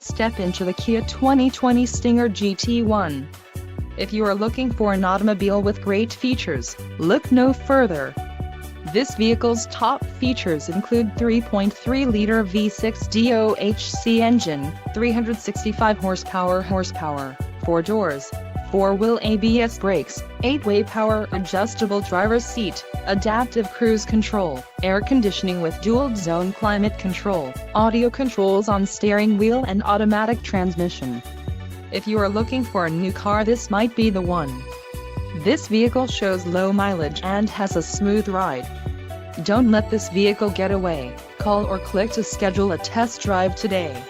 Step into the Kia 2020 Stinger GT1. If you are looking for an automobile with great features, look no further. This vehicle's top features include 3.3-liter V6 DOHC engine, 365 horsepower, 4 doors, 4-wheel ABS brakes, 8-way power adjustable driver's seat, adaptive cruise control, air conditioning with dual-zone climate control, audio controls on steering wheel and automatic transmission. If you are looking for a new car, this might be the one. This vehicle shows low mileage and has a smooth ride. Don't let this vehicle get away. Call or click to schedule a test drive today.